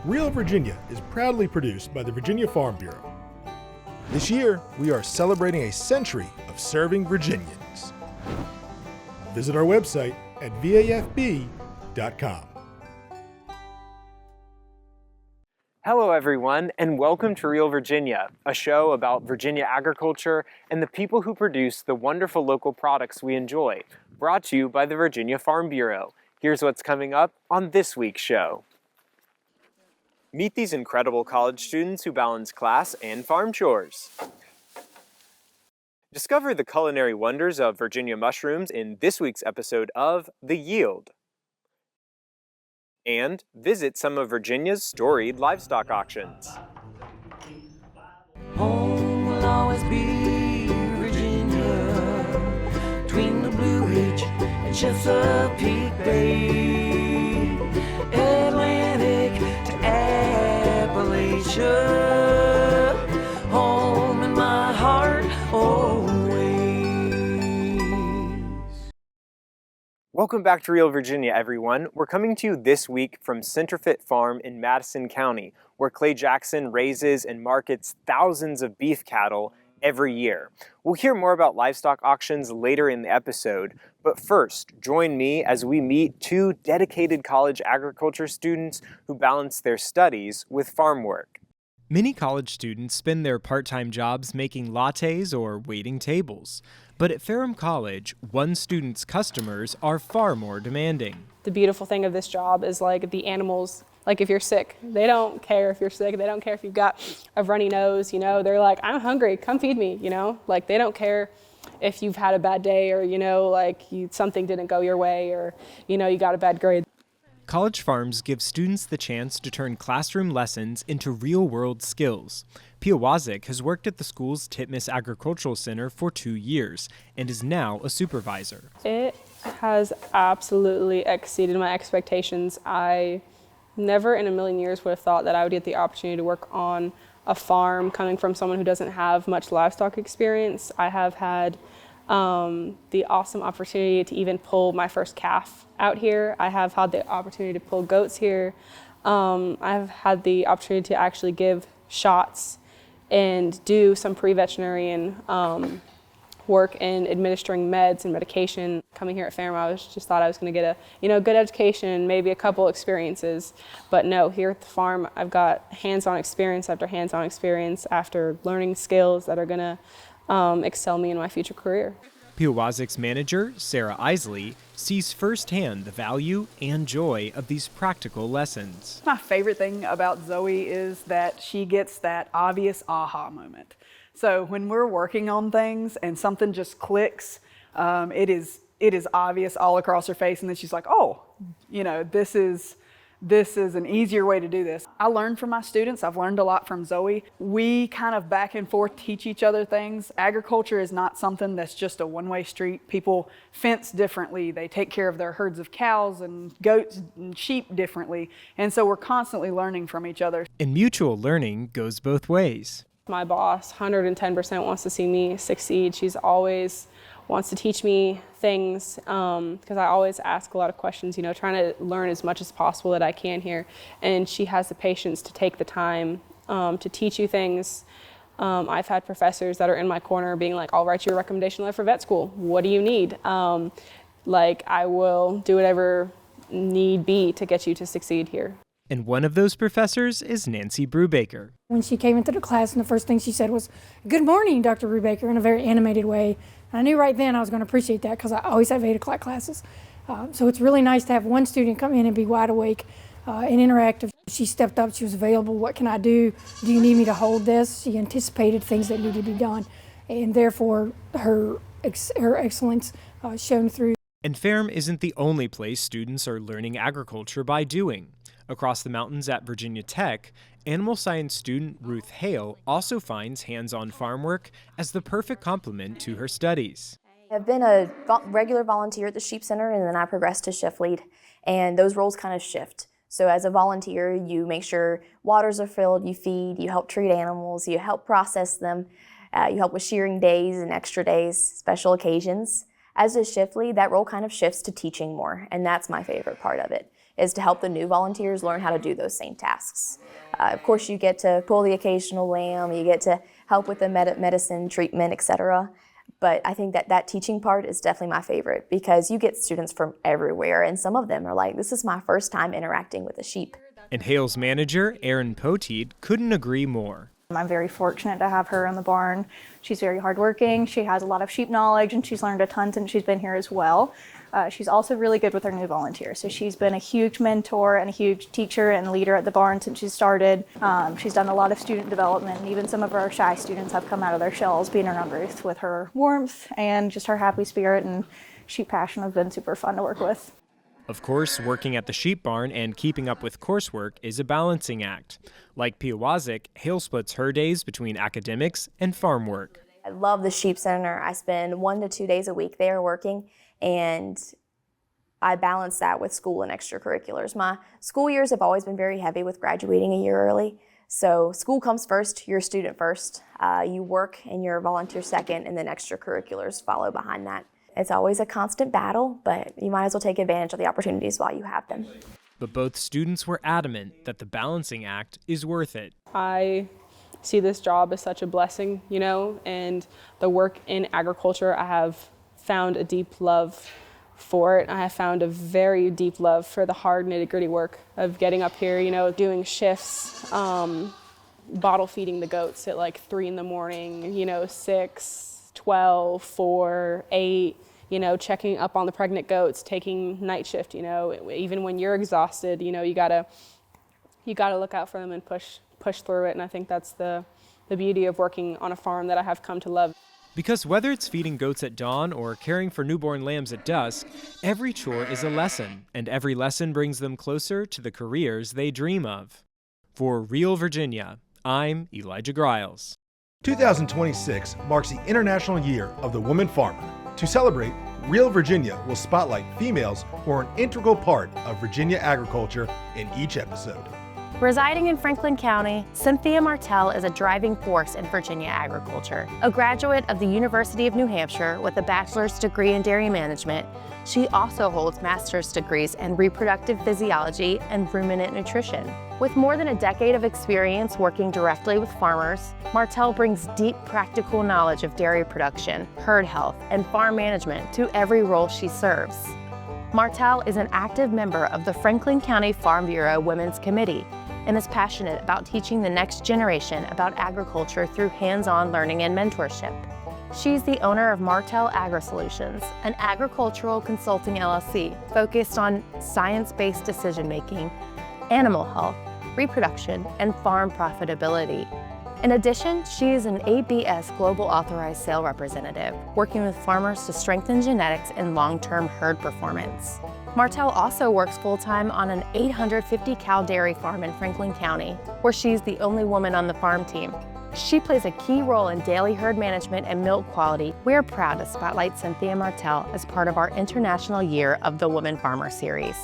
Real Virginia is proudly produced by the Virginia Farm Bureau. This year, we are celebrating a century of serving Virginians. Visit our website at vafb.com. Hello everyone, and welcome to Real Virginia, a show about Virginia agriculture and the people who produce the wonderful local products we enjoy, brought to you by the Virginia Farm Bureau. Here's what's coming up on this week's show. Meet these incredible college students who balance class and farm chores. Discover the culinary wonders of Virginia mushrooms in this week's episode of The Yield. And visit some of Virginia's storied livestock auctions. Home will always be Virginia, between the Blue Ridge and Chesapeake Bay, Atlantic to Appalachia, home in my heart always. Welcome back to Real Virginia, everyone. We're coming to you this week from Centerfit Farm in Madison County, where Clay Jackson raises and markets thousands of beef cattle every year. We'll hear more about livestock auctions later in the episode, but first, join me as we meet two dedicated college agriculture students who balance their studies with farm work. Many college students spend their part-time jobs making lattes or waiting tables. But at Ferrum College, one student's customers are far more demanding. The beautiful thing of this job is like the animals, like if you're sick, they don't care if you're sick, they don't care if you've got a runny nose, they're like, I'm hungry, come feed me, like they don't care if you've had a bad day or, something didn't go your way or, you got a bad grade. College farms give students the chance to turn classroom lessons into real-world skills. Pia Wazik has worked at the school's Titmus Agricultural Center for 2 years and is now a supervisor. It has absolutely exceeded my expectations. I never in a million years would have thought that I would get the opportunity to work on a farm coming from someone who doesn't have much livestock experience. I have had the awesome opportunity to even pull my first calf out here. I have had the opportunity to pull goats here. I've had the opportunity to actually give shots and do some pre-veterinarian work in administering meds and medication. Coming here at Ferrum, I just thought I was going to get a good education, maybe a couple experiences. But no, here at the farm, I've got hands-on experience after learning skills that are going to excel me in my future career. Pia Wazik's manager, Sarah Isley, sees firsthand the value and joy of these practical lessons. My favorite thing about Zoe is that she gets that obvious aha moment. So when we're working on things and something just clicks, it is obvious all across her face, and then she's like, oh, this is an easier way to do this. I learned from my students. I've learned a lot from Zoe. We kind of back and forth teach each other things. Agriculture is not something that's just a one-way street. People fence differently. They take care of their herds of cows and goats and sheep differently. And so we're constantly learning from each other. And mutual learning goes both ways. My boss, 110% wants to see me succeed. She's always wants to teach me things because I always ask a lot of questions, trying to learn as much as possible that I can here. And she has the patience to take the time to teach you things. I've had professors that are in my corner being like, I'll write you a recommendation letter for vet school. What do you need? I will do whatever need be to get you to succeed here. And one of those professors is Nancy Brubaker. When she came into the class, and the first thing she said was, "Good morning, Dr. Brubaker," in a very animated way. And I knew right then I was going to appreciate that because I always have 8 o'clock classes. So it's really nice to have one student come in and be wide awake and interactive. She stepped up, she was available. What can I do? Do you need me to hold this? She anticipated things that needed to be done. And therefore, her excellence shone through. And Ferrum isn't the only place students are learning agriculture by doing. Across the mountains at Virginia Tech, animal science student Ruth Hale also finds hands-on farm work as the perfect complement to her studies. I've been a regular volunteer at the Sheep Center, and then I progressed to shift lead, and those roles kind of shift. So as a volunteer, you make sure waters are filled, you feed, you help treat animals, you help process them, you help with shearing days and extra days, special occasions. As a shift lead, that role kind of shifts to teaching more, and that's my favorite part of it. is to help the new volunteers learn how to do those same tasks. Of course, you get to pull the occasional lamb, you get to help with the medicine, treatment, etc. But I think that teaching part is definitely my favorite because you get students from everywhere, and some of them are like, this is my first time interacting with a sheep. And Hale's manager, Erin Poteet, couldn't agree more. I'm very fortunate to have her in the barn. She's very hardworking, she has a lot of sheep knowledge, and she's learned a ton since she's been here as well. She's also really good with her new volunteers. So she's been a huge mentor and a huge teacher and leader at the barn since she started. She's done a lot of student development, and even some of our shy students have come out of their shells being around Ruth with her warmth and just her happy spirit and sheep passion have been super fun to work with. Of course, working at the sheep barn and keeping up with coursework is a balancing act. Like Peawazik, Hale splits her days between academics and farm work. I love the sheep center. I spend 1 to 2 days a week there working, and I balance that with school and extracurriculars. My school years have always been very heavy with graduating a year early. So school comes first, you're a student first, you work and you're a volunteer second, and then extracurriculars follow behind that. It's always a constant battle, but you might as well take advantage of the opportunities while you have them. But both students were adamant that the balancing act is worth it. I see this job as such a blessing, and the work in agriculture, I have found a deep love for it. I have found a very deep love for the hard nitty-gritty work of getting up here, doing shifts, bottle feeding the goats at like 3 in the morning, 6, 12, 4, 8, checking up on the pregnant goats, taking night shift, even when you're exhausted, you gotta look out for them and push through it. And I think that's the beauty of working on a farm that I have come to love. Because whether it's feeding goats at dawn or caring for newborn lambs at dusk, every chore is a lesson, and every lesson brings them closer to the careers they dream of. For Real Virginia, I'm Elijah Griles. 2026 marks the International Year of the Woman Farmer. To celebrate, Real Virginia will spotlight females who are an integral part of Virginia agriculture in each episode. Residing in Franklin County, Cynthia Martell is a driving force in Virginia agriculture. A graduate of the University of New Hampshire with a bachelor's degree in dairy management, she also holds master's degrees in reproductive physiology and ruminant nutrition. With more than a decade of experience working directly with farmers, Martell brings deep practical knowledge of dairy production, herd health, and farm management to every role she serves. Martell is an active member of the Franklin County Farm Bureau Women's Committee and is passionate about teaching the next generation about agriculture through hands-on learning and mentorship. She's the owner of Martell Agri-Solutions, an agricultural consulting LLC focused on science-based decision-making, animal health, reproduction, and farm profitability. In addition, she is an ABS Global Authorized Sale Representative, working with farmers to strengthen genetics and long-term herd performance. Martell also works full-time on an 850-cow dairy farm in Franklin County, where she's the only woman on the farm team. She plays a key role in daily herd management and milk quality. We're proud to spotlight Cynthia Martell as part of our International Year of the Woman Farmer series.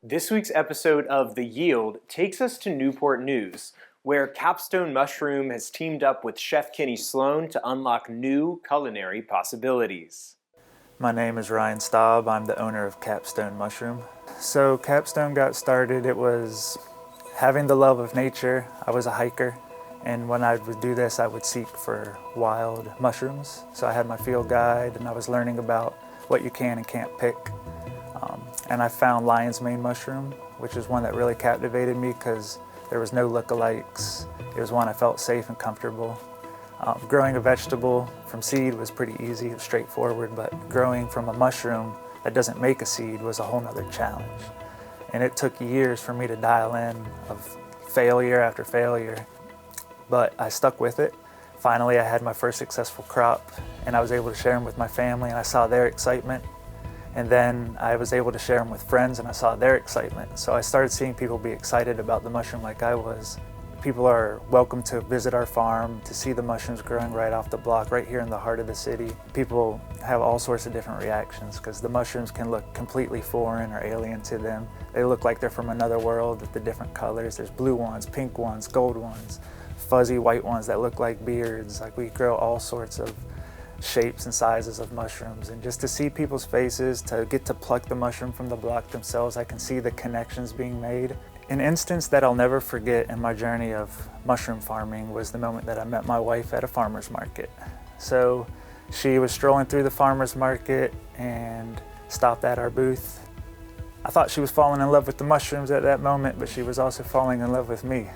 This week's episode of The Yield takes us to Newport News, where Capstone Mushroom has teamed up with Chef Kenny Sloane to unlock new culinary possibilities. My name is Ryan Staub. I'm the owner of Capstone Mushroom. So Capstone got started, it was having the love of nature. I was a hiker, and when I would do this, I would seek for wild mushrooms. So I had my field guide, and I was learning about what you can and can't pick. And I found lion's mane mushroom, which is one that really captivated me because there was no lookalikes. It was one I felt safe and comfortable. Growing a vegetable from seed was pretty easy, it was straightforward, but growing from a mushroom that doesn't make a seed was a whole nother challenge. And it took years for me to dial in of failure after failure, but I stuck with it. Finally, I had my first successful crop, and I was able to share them with my family, and I saw their excitement. And then I was able to share them with friends, and I saw their excitement. So I started seeing people be excited about the mushroom like I was. People are welcome to visit our farm, to see the mushrooms growing right off the block, right here in the heart of the city. People have all sorts of different reactions because the mushrooms can look completely foreign or alien to them. They look like they're from another world with the different colors. There's blue ones, pink ones, gold ones, fuzzy white ones that look like beards. Like we grow all sorts of shapes and sizes of mushrooms, and just to see people's faces, to get to pluck the mushroom from the block themselves, I can see the connections being made. An instance that I'll never forget in my journey of mushroom farming was the moment that I met my wife at a farmer's market. So she was strolling through the farmer's market and stopped at our booth. I thought she was falling in love with the mushrooms at that moment, but she was also falling in love with me.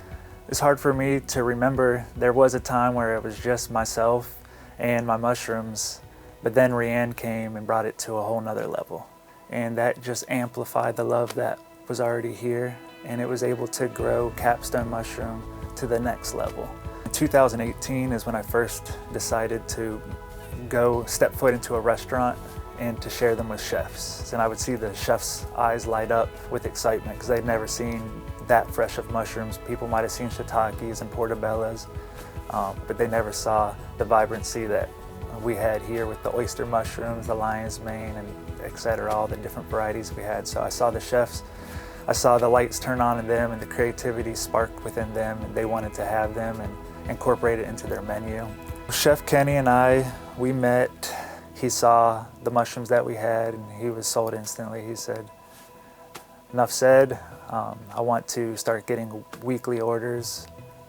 It's hard for me to remember. There was a time where it was just myself and my mushrooms, but then Rianne came and brought it to a whole nother level. And that just amplified the love that was already here, and it was able to grow Capstone Mushroom to the next level. In 2018 is when I first decided to go step foot into a restaurant and to share them with chefs. And I would see the chefs' eyes light up with excitement because they'd never seen that fresh of mushrooms. People might have seen shiitakes and portobellas, but they never saw the vibrancy that we had here with the oyster mushrooms, the lion's mane, and etc., all the different varieties we had. So I saw the chefs, I saw the lights turn on in them and the creativity spark within them, and they wanted to have them and incorporate it into their menu. Chef Kenny and I, we met. He saw the mushrooms that we had and he was sold instantly. He said, "Enough said, I want to start getting weekly orders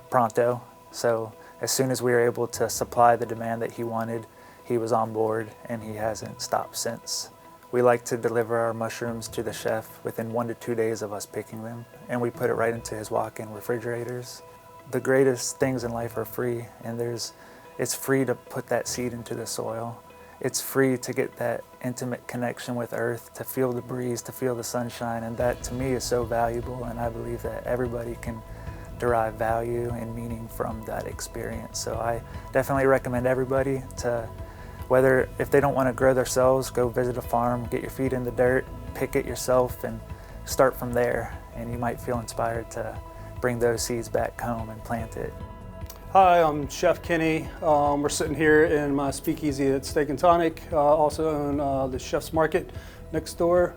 pronto." So as soon as we were able to supply the demand that he wanted, he was on board, and he hasn't stopped since. We like to deliver our mushrooms to the chef within 1 to 2 days of us picking them, and we put it right into his walk-in refrigerators. The greatest things in life are free, and it's free to put that seed into the soil. It's free to get that intimate connection with earth, to feel the breeze, to feel the sunshine, and that to me is so valuable, and I believe that everybody can derive value and meaning from that experience. So I definitely recommend everybody to, whether if they don't want to grow themselves, go visit a farm, get your feet in the dirt, pick it yourself, and start from there, and you might feel inspired to bring those seeds back home and plant it. Hi, I'm Chef Kenny. We're sitting here in my speakeasy at Steak and Tonic. Also own the Chef's Market next door,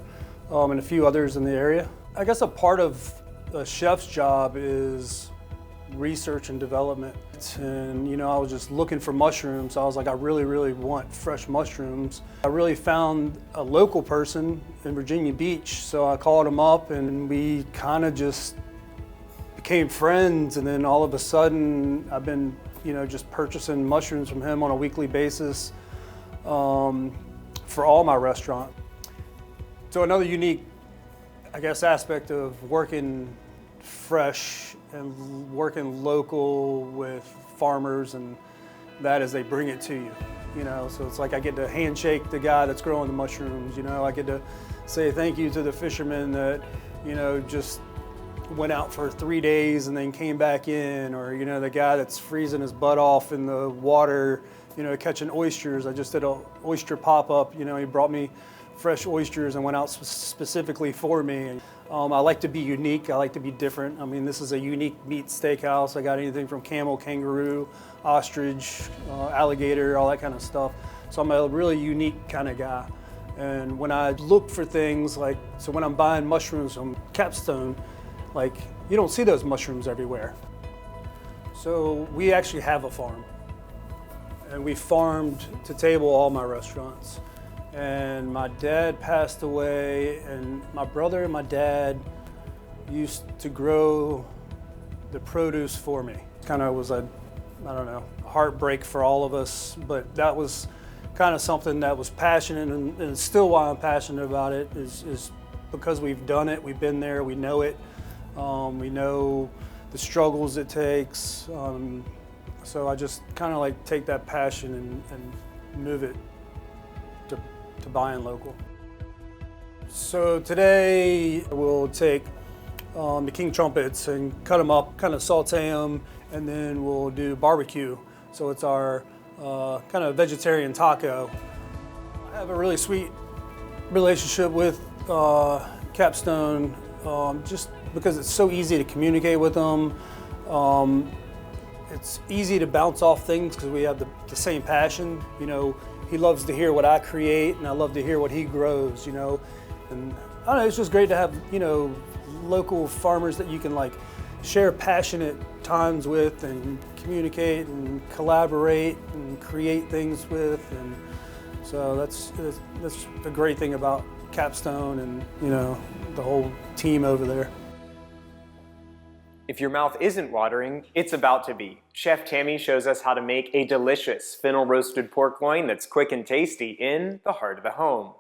and a few others in the area. I guess a part of a chef's job is research and development. And I was just looking for mushrooms. I was like, I really want fresh mushrooms. I really found a local person in Virginia Beach, so I called him up and we kind of just became friends, and then all of a sudden I've been just purchasing mushrooms from him on a weekly basis for all my restaurant. So another unique, I guess, aspect of working fresh and working local with farmers, and that is they bring it to you. So it's like I get to handshake the guy that's growing the mushrooms. I get to say thank you to the fisherman that just went out for 3 days and then came back in, or the guy that's freezing his butt off in the water, catching oysters. I just did an oyster pop-up. He brought me fresh oysters and went out specifically for me. I like to be unique. I like to be different. I mean, this is a unique meat steakhouse. I got anything from camel, kangaroo, ostrich, alligator, all that kind of stuff. So I'm a really unique kind of guy. And when I look for things so when I'm buying mushrooms from Capstone, you don't see those mushrooms everywhere. So we actually have a farm, and we farmed to table all my restaurants. And my dad passed away, and my brother and my dad used to grow the produce for me. Kind of was a heartbreak for all of us, but that was kind of something that was passionate, and it's still why I'm passionate about it, is because we've done it, we've been there, we know it. We know the struggles it takes, so I just kind of take that passion and move it to buying local. So today we'll take the king trumpets and cut them up, kind of saute them, and then we'll do barbecue. So it's our kind of vegetarian taco. I have a really sweet relationship with Capstone, just because it's so easy to communicate with them. It's easy to bounce off things because we have the same passion. He loves to hear what I create, and I love to hear what he grows, And I don't know, it's just great to have, local farmers that you can share passionate times with and communicate and collaborate and create things with. And so that's a great thing about Capstone and, you know, the whole team over there. If your mouth isn't watering, it's about to be. Chef Tammy shows us how to make a delicious fennel roasted pork loin that's quick and tasty in the heart of the home.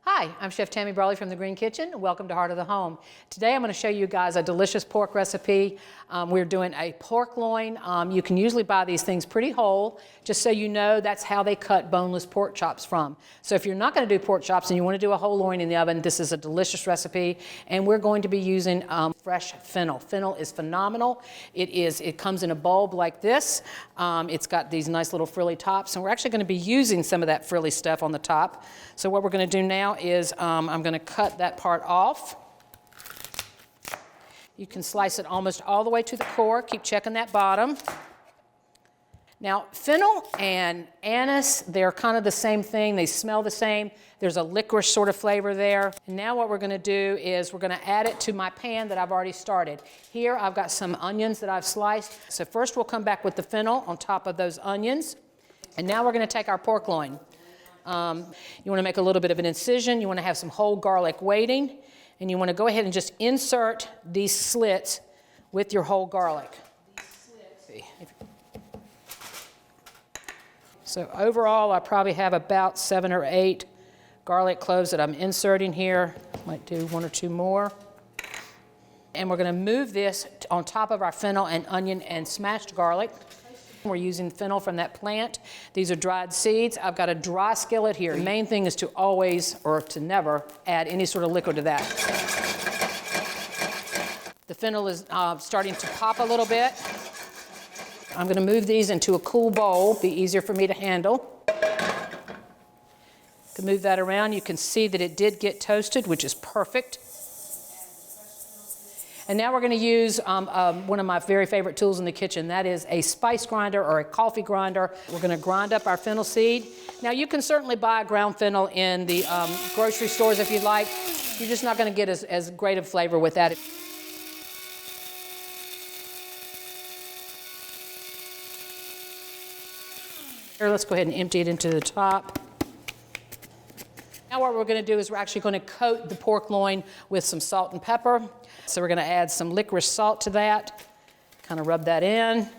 Hi, I'm Chef Tammy Brawley from the Green Kitchen. Welcome to Heart of the Home. Today I'm going to show you guys a delicious pork recipe. We're doing a pork loin. You can usually buy these things pretty whole. Just so you know, that's how they cut boneless pork chops from. So if you're not going to do pork chops and you want to do a whole loin in the oven, this is a delicious recipe. And we're going to be using fresh fennel. Fennel is phenomenal. It comes in a bulb like this. It's got these nice little frilly tops, and we're actually going to be using some of that frilly stuff on the top. So what we're going to do now is I'm going to cut that part off. You can slice it almost all the way to the core. Keep checking that bottom. Now, fennel and anise, they're kind of the same thing. They smell the same. There's a licorice sort of flavor there. And now what we're going to do is we're going to add it to my pan that I've already started. Here I've got some onions that I've sliced. So first we'll come back with the fennel on top of those onions. And now we're going to take our pork loin. You want to make a little bit of an incision. You want to have some whole garlic waiting. And you want to go ahead and just insert these slits with your whole garlic. So overall, I probably have about 7 or 8 garlic cloves that I'm inserting here. Might do 1 or 2 more. And we're going to move this on top of our fennel and onion and smashed garlic. We're using fennel from that plant. These are dried seeds. I've got a dry skillet here. The main thing is to always, or to never, add any sort of liquid to that. The fennel is starting to pop a little bit. I'm going to move these into a cool bowl, be easier for me to handle. To move that around, you can see that it did get toasted, which is perfect. And now we're going to use one of my very favorite tools in the kitchen. That is a spice grinder or a coffee grinder. We're going to grind up our fennel seed. Now you can certainly buy ground fennel in the grocery stores if you'd like. You're just not going to get as great a flavor with that. Here, let's go ahead and empty it into the top. Now what we're going to do is we're actually going to coat the pork loin with some salt and pepper. So we're going to add some licorice salt to that, kind of rub that in.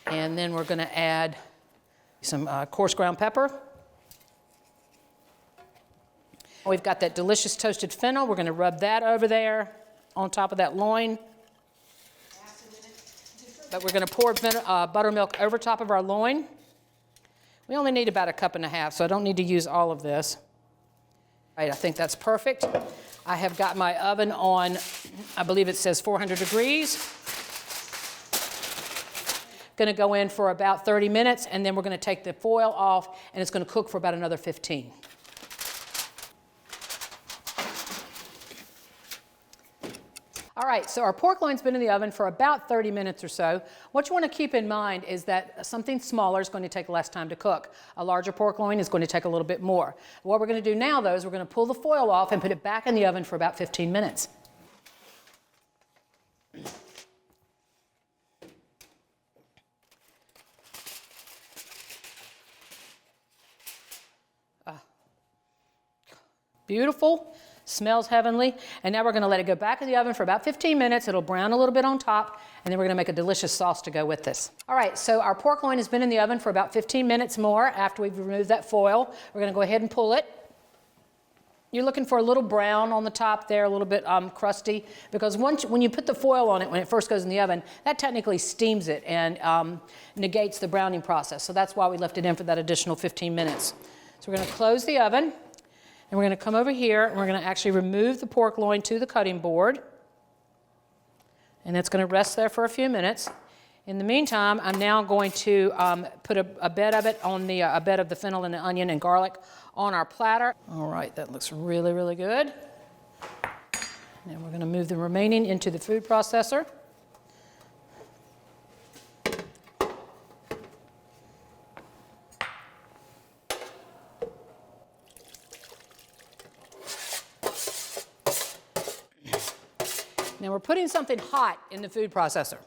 And then we're going to add some coarse ground pepper. We've got that delicious toasted fennel. We're going to rub that over there on top of that loin. But we're going to pour buttermilk over top of our loin. We only need about 1.5 cups, so I don't need to use all of this. All right, I think that's perfect. I have got my oven on, I believe it says 400 degrees. Going to go in for about 30 minutes, and then we're going to take the foil off, and it's going to cook for about another 15. All right, so our pork loin's been in the oven for about 30 minutes or so. What you want to keep in mind is that something smaller is going to take less time to cook. A larger pork loin is going to take a little bit more. What we're going to do now, though, is we're going to pull the foil off and put it back in the oven for about 15 minutes. Beautiful. Smells heavenly. And now we're going to let it go back in the oven for about 15 minutes. It'll brown a little bit on top, and then we're going to make a delicious sauce to go with this. All right, so our pork loin has been in the oven for about 15 minutes more after we've removed that foil. We're going to go ahead and pull it. You're looking for a little brown on the top there, a little bit crusty, because when you put the foil on it, when it first goes in the oven, that technically steams it and negates the browning process. So that's why we left it in for that additional 15 minutes. So we're going to close the oven. And we're going to come over here and we're going to actually remove the pork loin to the cutting board. And it's going to rest there for a few minutes. In the meantime, I'm now going to put a bed of it on a bed of the fennel and the onion and garlic on our platter. All right, that looks really, really good. Now we're going to move the remaining into the food processor. Now we're putting something hot in the food processor.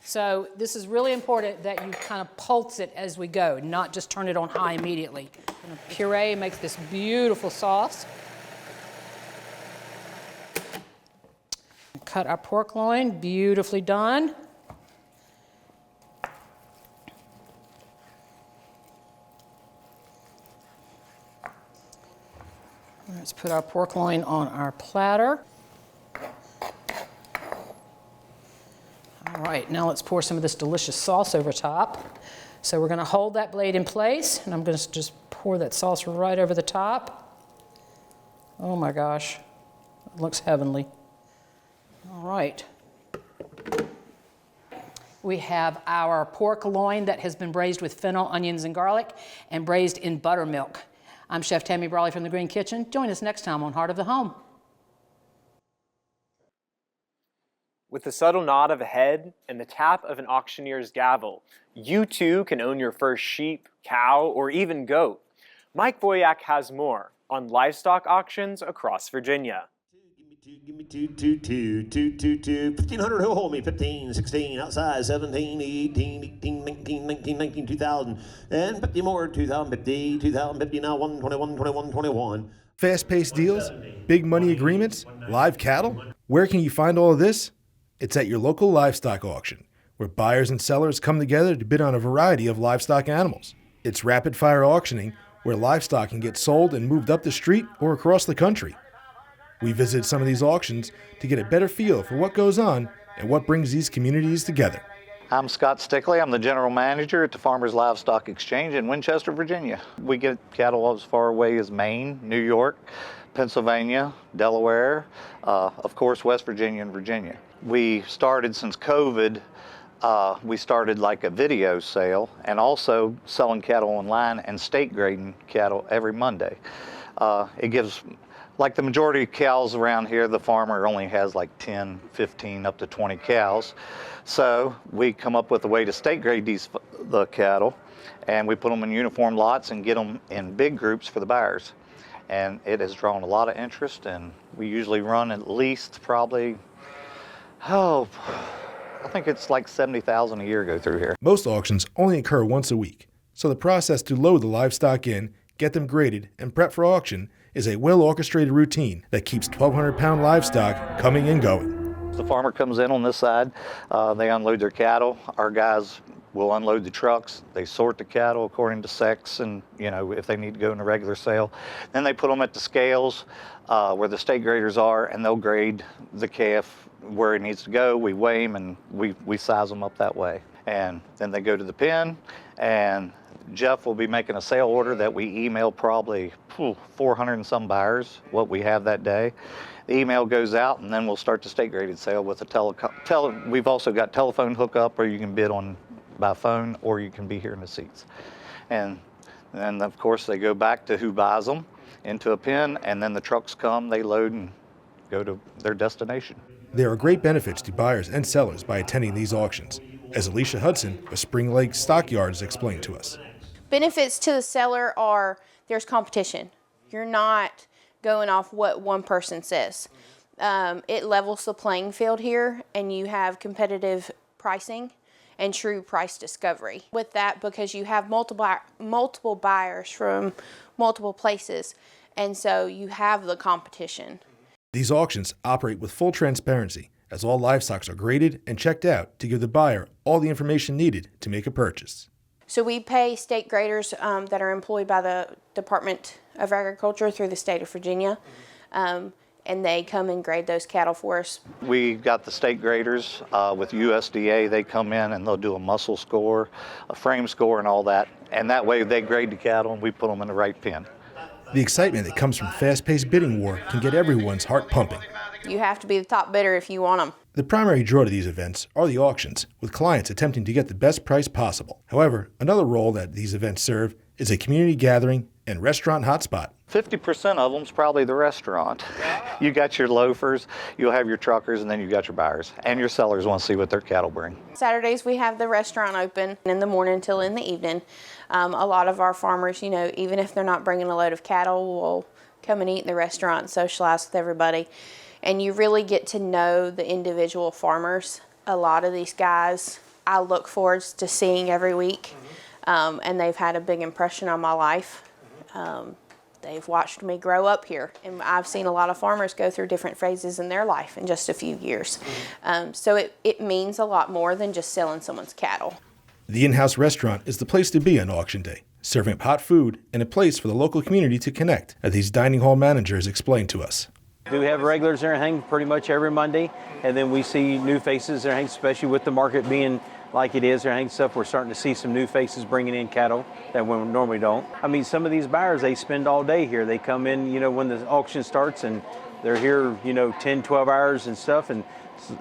So this is really important that you kind of pulse it as we go, not just turn it on high immediately. And the puree makes this beautiful sauce. Cut our pork loin, beautifully done. Let's put our pork loin on our platter. All right, now let's pour some of this delicious sauce over top. So we're going to hold that blade in place, and I'm going to just pour that sauce right over the top. Oh my gosh, it looks heavenly. All right. We have our pork loin that has been braised with fennel, onions, and garlic, and braised in buttermilk. I'm Chef Tammy Brawley from the Green Kitchen. Join us next time on Heart of the Home. With the subtle nod of a head and the tap of an auctioneer's gavel, you too can own your first sheep, cow, or even goat. Mike Voyak has more on livestock auctions across Virginia. Give me two, 1,500, who'll hold me? 15, 16, outside, 17, 18, 18, 19, 19, 19, 2,000, and 50 more, 2,050, 2,050, now 121, 21, 21. Fast-paced deals, big money agreements, live cattle. Where can you find all of this? It's at your local livestock auction, where buyers and sellers come together to bid on a variety of livestock animals. It's rapid-fire auctioning, where livestock can get sold and moved up the street or across the country. We visited some of these auctions to get a better feel for what goes on and what brings these communities together. I'm Scott Stickley. I'm the general manager at the Farmers Livestock Exchange in Winchester, Virginia. We get cattle as far away as Maine, New York, Pennsylvania, Delaware, of course, West Virginia and Virginia. We started since COVID. We started like a video sale and also selling cattle online and state grading cattle every Monday. It gives, like the majority of cows around here, the farmer only has like 10, 15, up to 20 cows. So we come up with a way to state grade the cattle, and we put them in uniform lots and get them in big groups for the buyers. And it has drawn a lot of interest, and we usually run at least probably, I think it's like 70,000 a year go through here. Most auctions only occur once a week, so the process to load the livestock in, get them graded, and prep for auction is a well-orchestrated routine that keeps 1,200-pound livestock coming and going. The farmer comes in on this side, they unload their cattle. Our guys will unload the trucks. They sort the cattle according to sex and, if they need to go in a regular sale. Then they put them at the scales where the state graders are, and they'll grade the calf where it needs to go. We weigh them and we size them up that way. And then they go to the pen, and Jeff will be making a sale order that we email probably 400 and some buyers what we have that day. The email goes out, and then we'll start the state graded sale with a we've also got telephone hookup where you can bid on by phone, or you can be here in the seats. And then of course they go back to who buys them into a pen, and then the trucks come, they load and go to their destination. There are great benefits to buyers and sellers by attending these auctions, as Alicia Hudson of Spring Lake Stockyards explained to us. Benefits to the seller are there's competition. You're not going off what one person says. It levels the playing field here, and you have competitive pricing and true price discovery. With that, because you have multiple buyers from multiple places, and so you have the competition. These auctions operate with full transparency, as all livestock are graded and checked out to give the buyer all the information needed to make a purchase. So we pay state graders that are employed by the Department of Agriculture through the state of Virginia, and they come and grade those cattle for us. We've got the state graders with USDA. They come in and they'll do a muscle score, a frame score, and all that. And that way they grade the cattle and we put them in the right pen. The excitement that comes from fast-paced bidding war can get everyone's heart pumping. You have to be the top bidder if you want them. The primary draw to these events are the auctions, with clients attempting to get the best price possible. However, another role that these events serve is a community gathering and restaurant hotspot. 50% of them's probably the restaurant. You got your loafers, you'll have your truckers, and then you got your buyers. And your sellers want to see what their cattle bring. Saturdays we have the restaurant open in the morning till in the evening. A lot of our farmers, even if they're not bringing a load of cattle, will come and eat in the restaurant and socialize with everybody. and you really get to know the individual farmers. A lot of these guys I look forward to seeing every week, and they've had a big impression on my life. They've watched me grow up here, and I've seen a lot of farmers go through different phases in their life in just a few years. So it means a lot more than just selling someone's cattle. The in-house restaurant is the place to be on auction day, serving hot food and a place for the local community to connect, as these dining hall managers explained to us. We have regulars there hang pretty much every Monday, and then we see new faces there hang, especially with the market being like it is. There hang stuff. We're starting to see some new faces bringing in cattle that we normally don't. I mean, some of these buyers, they spend all day here. They come in, when the auction starts, and they're here, 10, 12 hours and stuff, and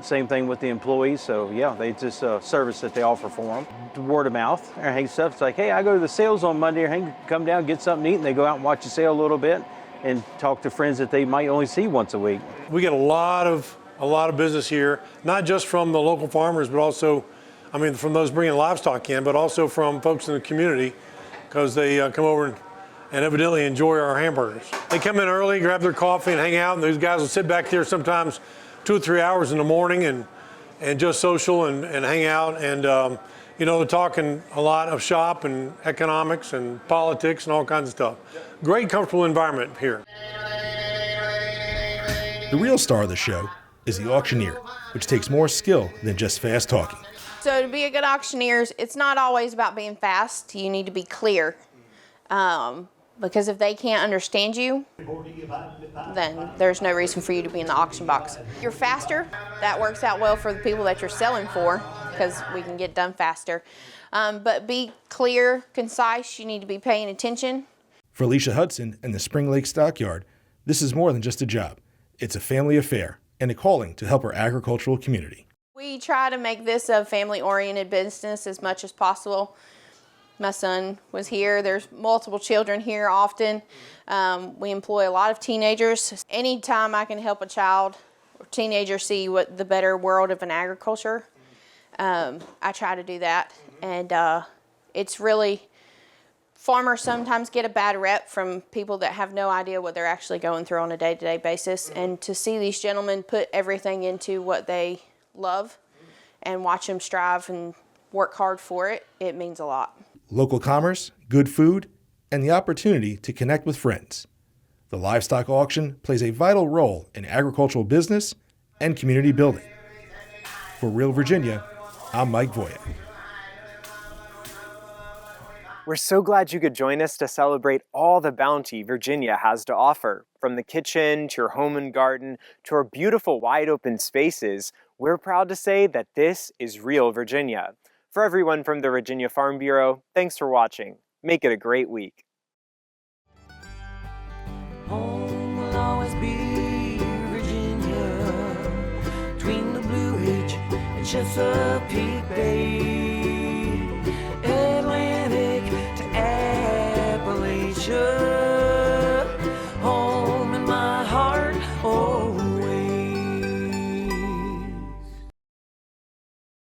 same thing with the employees. So yeah, it's just a service that they offer for them. Word of mouth, there hang stuff. It's like, hey, I go to the sales on Monday, or hang, come down, get something to eat, and they go out and watch the sale a little bit and talk to friends that they might only see once a week. We get a lot of business here, not just from the local farmers, but also, from those bringing livestock in, but also from folks in the community, because they come over and evidently enjoy our hamburgers. They come in early, grab their coffee and hang out, and those guys will sit back there sometimes 2 or 3 hours in the morning and just social and hang out. And they're talking a lot of shop and economics and politics and all kinds of stuff. Great, comfortable environment here. The real star of the show is the auctioneer, which takes more skill than just fast talking. So to be a good auctioneer, it's not always about being fast. You need to be clear. Because if they can't understand you, then there's no reason for you to be in the auction box. If you're faster, that works out well for the people that you're selling for, because we can get done faster. But be clear, concise. You need to be paying attention. For Alicia Hudson and the Spring Lake Stockyard, this is more than just a job. It's a family affair and a calling to help our agricultural community. We try to make this a family-oriented business as much as possible. My son was here. There's multiple children here often. We employ a lot of teenagers. Anytime I can help a child or teenager see what the better world of an agriculture, I try to do that. And it's really, farmers sometimes get a bad rep from people that have no idea what they're actually going through on a day-to-day basis. And to see these gentlemen put everything into what they love and watch them strive and work hard for it, it means a lot. Local commerce, good food, and the opportunity to connect with friends. The livestock auction plays a vital role in agricultural business and community building. For Real Virginia, I'm Mike Voya. We're so glad you could join us to celebrate all the bounty Virginia has to offer. From the kitchen to your home and garden to our beautiful wide open spaces, we're proud to say that this is Real Virginia. For everyone from the Virginia Farm Bureau, thanks for watching. Make it a great week. Home will always be Virginia, between the Blue Ridge and Chesapeake Bay.